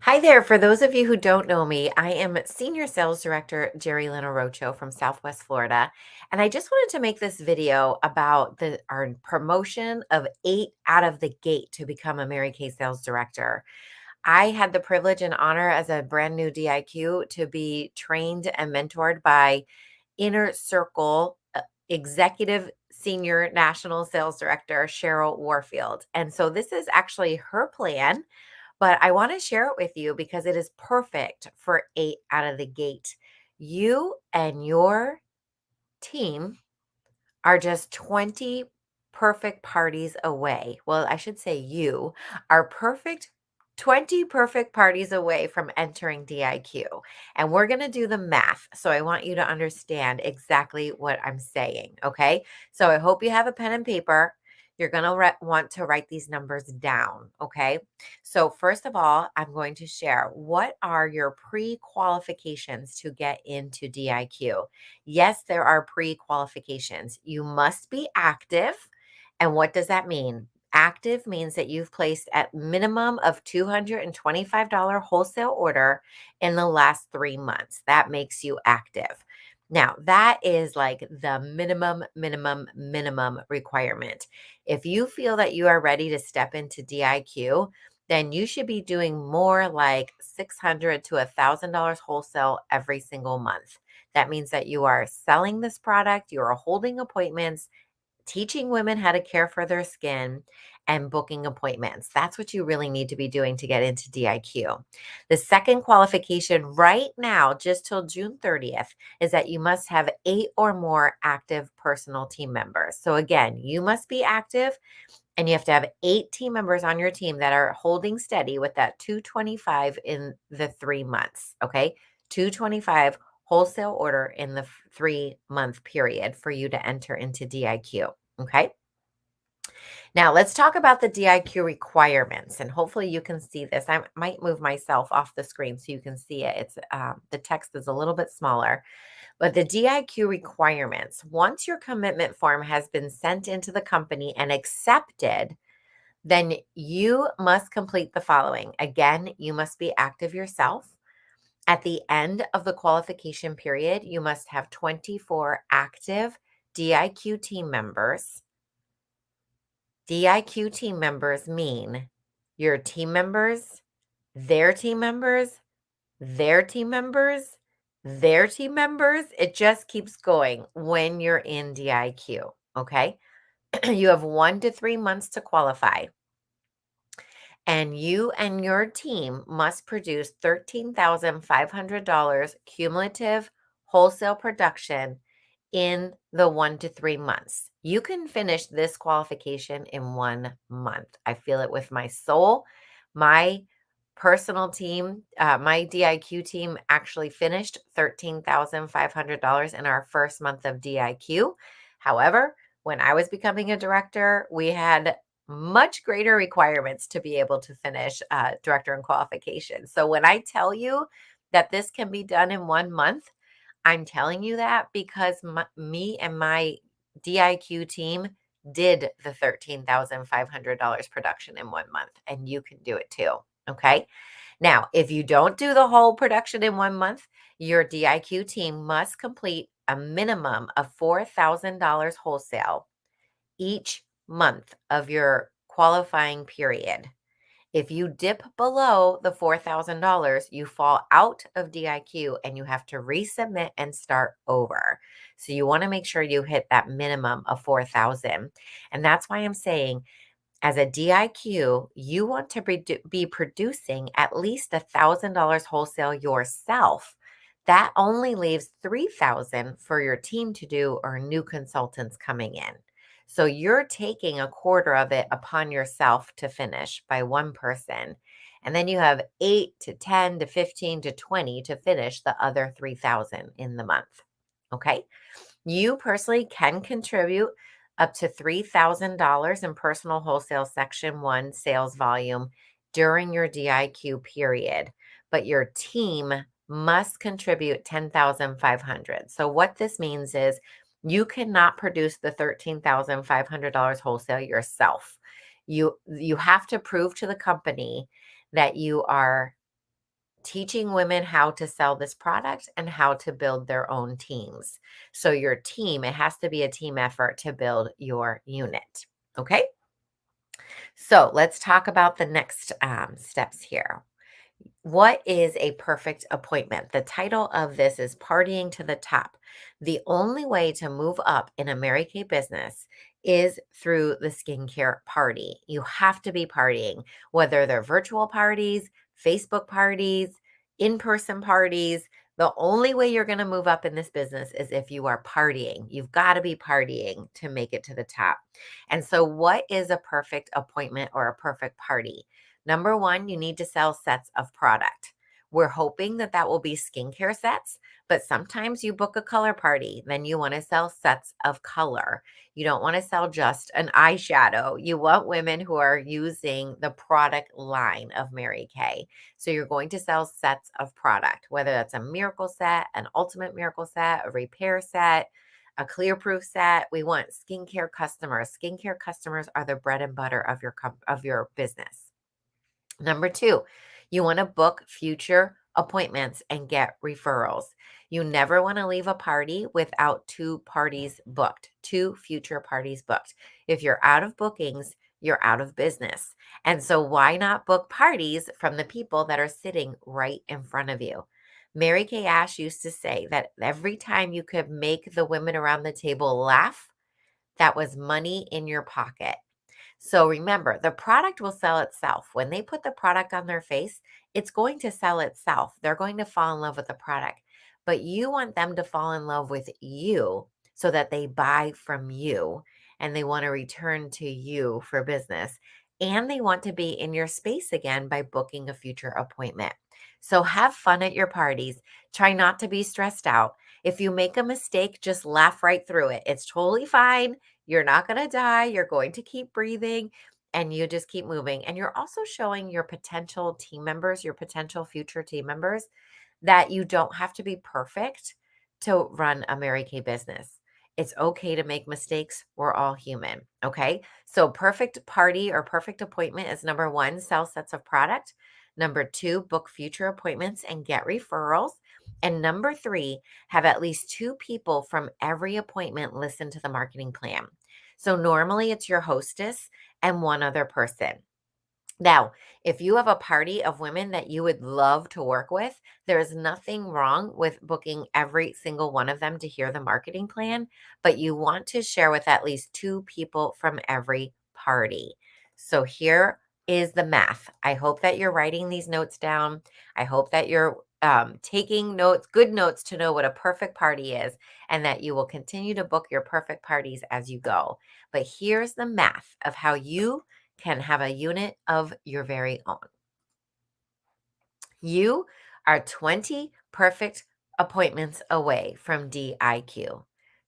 Hi there. For those of you who don't know me, I am Senior Sales Director Jerry Leno Rocho from Southwest Florida. And I just wanted to make this video about our promotion of 8 out of the gate to become a Mary Kay Sales Director. I had the privilege and honor as a brand new DIQ to be trained and mentored by Inner Circle Executive Senior National Sales Director Cheryl Warfield. And so this is actually her plan, but I want to share it with you because it is perfect for 8 out of the gate. You and your team are just 20 perfect parties away. Well, I should say you are perfect 20 perfect parties away from entering DIQ. And we're going to do the math. So I want you to understand exactly what I'm saying. Okay. So I hope you have a pen and paper. You're going to want to write these numbers down. Okay. So, first of all, I'm going to share what are your pre qualifications to get into DIQ. Yes, there are pre qualifications. You must be active. And what does that mean? Active means that you've placed at minimum of $225 wholesale order in the last 3 months. That makes you active. Now, that is like the minimum requirement. If you feel that you are ready to step into DIQ, then you should be doing more like $600 to $1,000 wholesale every single month. That means that you are selling this product, you are holding appointments, teaching women how to care for their skin, and booking appointments. That's what you really need to be doing to get into DIQ. The second qualification right now, just till June 30th, is that you must have 8 or more active personal team members. So again, you must be active and you have to have 8 team members on your team that are holding steady with that 225 in the 3 months. Okay. 225 wholesale order in the 3 month period for you to enter into DIQ. Okay. Now let's talk about the DIQ requirements, and hopefully you can see this. I might move myself off the screen so you can see it. It's the text is a little bit smaller, but the DIQ requirements. Once your commitment form has been sent into the company and accepted, then you must complete the following. Again, you must be active yourself. At the end of the qualification period, you must have 24 active DIQ team members. DIQ team members mean your team members, their team members, their team members, their team members. It just keeps going when you're in DIQ. Okay. You have 1 to 3 months to qualify. And you and your team must produce $13,500 cumulative wholesale production in the 1 to 3 months. You can finish this qualification in 1 month. I feel it with my soul. My personal team, my DIQ team actually finished $13,500 in our first month of DIQ. However, when I was becoming a director, we had much greater requirements to be able to finish director and qualification. So when I tell you that this can be done in 1 month, I'm telling you that because me and my DIQ team did the $13,500 production in 1 month, and you can do it too. Okay. Now, if you don't do the whole production in 1 month, your DIQ team must complete a minimum of $4,000 wholesale each month of your qualifying period. If you dip below the $4,000, you fall out of DIQ and you have to resubmit and start over. So you want to make sure you hit that minimum of 4,000. And that's why I'm saying as a DIQ, you want to be producing at least $1,000 wholesale yourself. That only leaves 3,000 for your team to do or new consultants coming in. So you're taking a quarter of it upon yourself to finish by one person. And then you have 8 to 10 to 15 to 20 to finish the other 3,000 in the month. Okay. You personally can contribute up to $3,000 in personal wholesale Section 1 sales volume during your DIQ period, but your team must contribute 10,500. So what this means is you cannot produce the $13,500 wholesale yourself. You have to prove to the company that you are teaching women how to sell this product and how to build their own teams. So your team, it has to be a team effort to build your unit. Okay. So let's talk about the next steps here. What is a perfect appointment? The title of this is Partying to the Top. The only way to move up in a Mary Kay business is through the skincare party. You have to be partying, whether they're virtual parties, Facebook parties, in person parties. The only way you're going to move up in this business is if you are partying. You've got to be partying to make it to the top. And so, what is a perfect appointment or a perfect party? Number one, you need to sell sets of product. We're hoping that that will be skincare sets, but sometimes you book a color party, then you want to sell sets of color. You don't want to sell just an eyeshadow. You want women who are using the product line of Mary Kay. So you're going to sell sets of product, whether that's a miracle set, an ultimate miracle set, a repair set, a clear proof set. We want skincare customers. Skincare customers are the bread and butter of your business. Number two, you want to book future appointments and get referrals. You never want to leave a party without two parties booked, two future parties booked. If you're out of bookings, you're out of business. And so, why not book parties from the people that are sitting right in front of you? Mary Kay Ash used to say that every time you could make the women around the table laugh, that was money in your pocket. So remember, the product will sell itself. When they put the product on their face, it's going to sell itself. They're going to fall in love with the product. But you want them to fall in love with you so that they buy from you and they want to return to you for business. And they want to be in your space again by booking a future appointment. So have fun at your parties. Try not to be stressed out. If you make a mistake, just laugh right through it. It's totally fine. You're not going to die. You're going to keep breathing and you just keep moving. And you're also showing your potential team members, your potential future team members, that you don't have to be perfect to run a Mary Kay business. It's okay to make mistakes. We're all human. Okay. So, perfect party or perfect appointment is number one, sell sets of product. Number two, book future appointments and get referrals. And number three, have at least two people from every appointment listen to the marketing plan. So, normally it's your hostess and one other person. Now, if you have a party of women that you would love to work with, there is nothing wrong with booking every single one of them to hear the marketing plan, but you want to share with at least two people from every party. So here is the math. I hope that you're writing these notes down. I hope that you're taking notes, good notes to know what a perfect party is, and that you will continue to book your perfect parties as you go. But here's the math of how you can have a unit of your very own. You are 20 perfect appointments away from DIQ.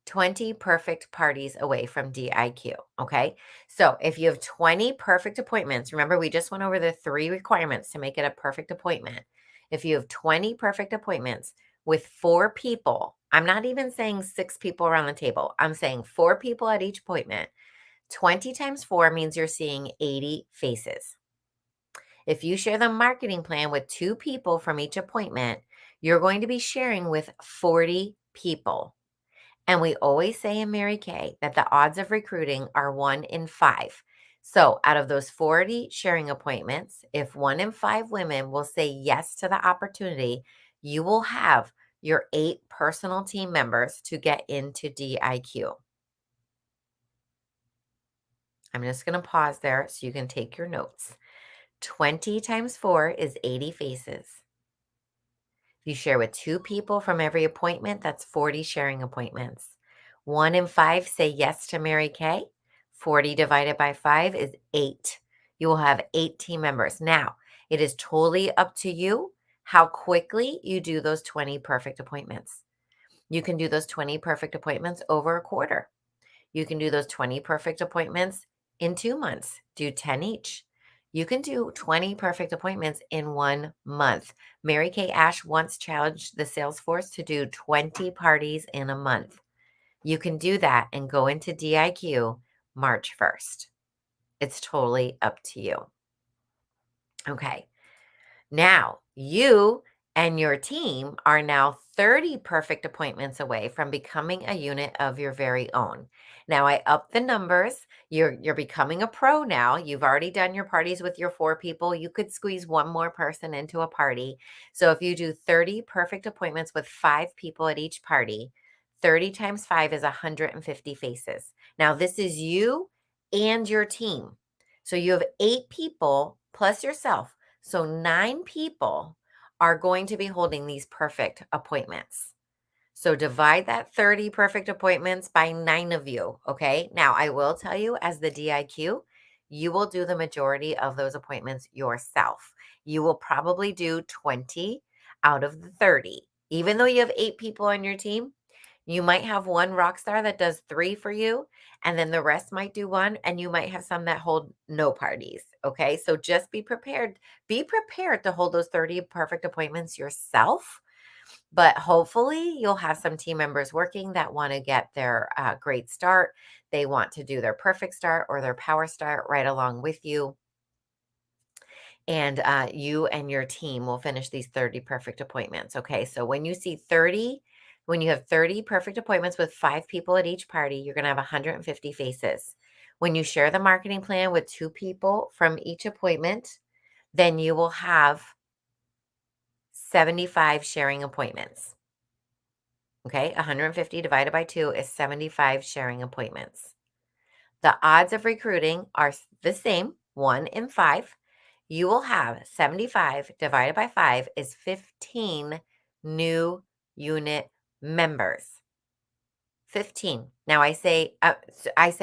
20 perfect parties away from DIQ. Okay. So if you have 20 perfect appointments, remember we just went over the three requirements to make it a perfect appointment. If you have 20 perfect appointments with four people, I'm not even saying six people around the table, I'm saying four people at each appointment. 20 times 4 means you're seeing 80 faces. If you share the marketing plan with two people from each appointment, you're going to be sharing with 40 people. And we always say in Mary Kay that the odds of recruiting are 1 in 5. So, out of those 40 sharing appointments, if 1 in 5 women will say yes to the opportunity, you will have your 8 personal team members to get into DIQ. I'm just going to pause there so you can take your notes. 20 times 4 is 80 faces. If you share with two people from every appointment, that's 40 sharing appointments. 1 in 5 say yes to Mary Kay. 40 divided by 5 is 8. You will have 8 team members. Now, it is totally up to you how quickly you do those 20 perfect appointments. You can do those 20 perfect appointments over a quarter. You can do those 20 perfect appointments in 2 months, do 10 each. You can do 20 perfect appointments in 1 month. Mary Kay Ash once challenged the sales force to do 20 parties in a month. You can do that and go into DIQ March 1st. It's totally up to you. Okay. Now, you and your team are now 30 perfect appointments away from becoming a unit of your very own. Now I up the numbers. You're becoming a pro now. You've already done your parties with your 4 people. You could squeeze one more person into a party. So if you do 30 perfect appointments with 5 people at each party, 30 times 5 is 150 faces. Now this is you and your team. So you have 8 people plus yourself. So 9 people are going to be holding these perfect appointments. So divide that 30 perfect appointments by 9 of you, okay? Now, I will tell you, as the DIQ, you will do the majority of those appointments yourself. You will probably do 20 out of the 30. Even though you have 8 people on your team, you might have one rock star that does 3 for you, and then the rest might do 1, and you might have some that hold no parties, okay? So just be prepared. Be prepared to hold those 30 perfect appointments yourself, but hopefully you'll have some team members working that wanna get their, great start. They want to do their perfect start or their power start right along with you, and you and your team will finish these 30 perfect appointments. Okay, so when you see 30, when you have 30 perfect appointments with 5 people at each party, you're going to have 150 faces. When you share the marketing plan with 2 people from each appointment, then you will have 75 sharing appointments. Okay, 150 divided by 2 is 75 sharing appointments. The odds of recruiting are the same, 1 in 5. You will have 75 divided by 5 is 15 new unit members. 15. Now I said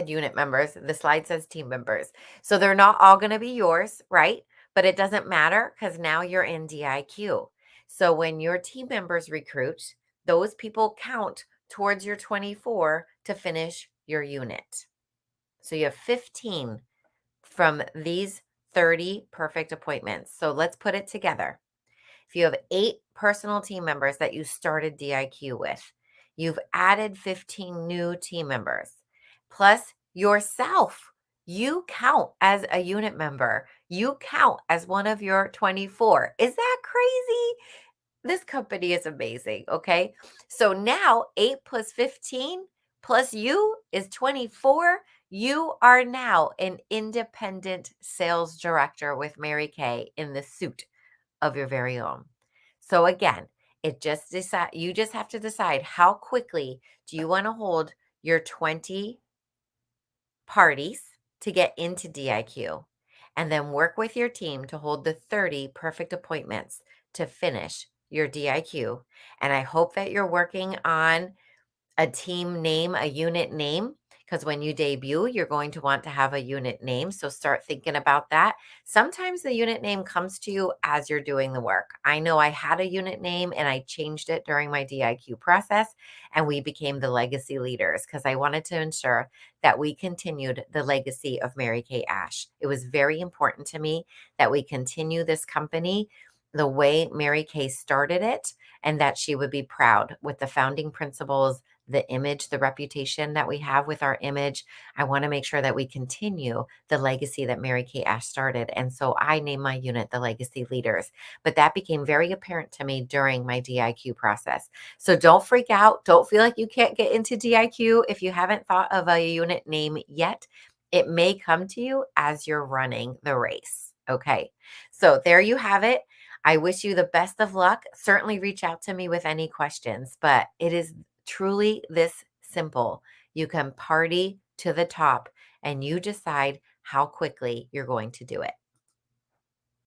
unit members. The slide says team members. So they're not all going to be yours, right? But it doesn't matter because now you're in DIQ. So when your team members recruit, those people count towards your 24 to finish your unit. So you have 15 from these 30 perfect appointments. So let's put it together. If you have 8 personal team members that you started DIQ with, you've added 15 new team members, plus yourself. You count as a unit member. You count as one of your 24. Is that crazy? This company is amazing, okay? So now 8 plus 15 plus you is 24. You are now an independent sales director with Mary Kay in the suit of your very own. So again, you just have to decide how quickly do you want to hold your 20 parties to get into DIQ, and then work with your team to hold the 30 perfect appointments to finish your DIQ. And I hope that you're working on a team name, a unit name, because when you debut, you're going to want to have a unit name. So start thinking about that. Sometimes the unit name comes to you as you're doing the work. I know I had a unit name and I changed it during my DIQ process, and we became the Legacy Leaders because I wanted to ensure that we continued the legacy of Mary Kay Ash. It was very important to me that we continue this company the way Mary Kay started it, and that she would be proud with the founding principles, the image, the reputation that we have with our image. I want to make sure that we continue the legacy that Mary Kay Ash started. And so I named my unit the Legacy Leaders. But that became very apparent to me during my DIQ process. So don't freak out. Don't feel like you can't get into DIQ if you haven't thought of a unit name yet. It may come to you as you're running the race. Okay. So there you have it. I wish you the best of luck. Certainly reach out to me with any questions, but it is truly this simple. You can party to the top and you decide how quickly you're going to do it.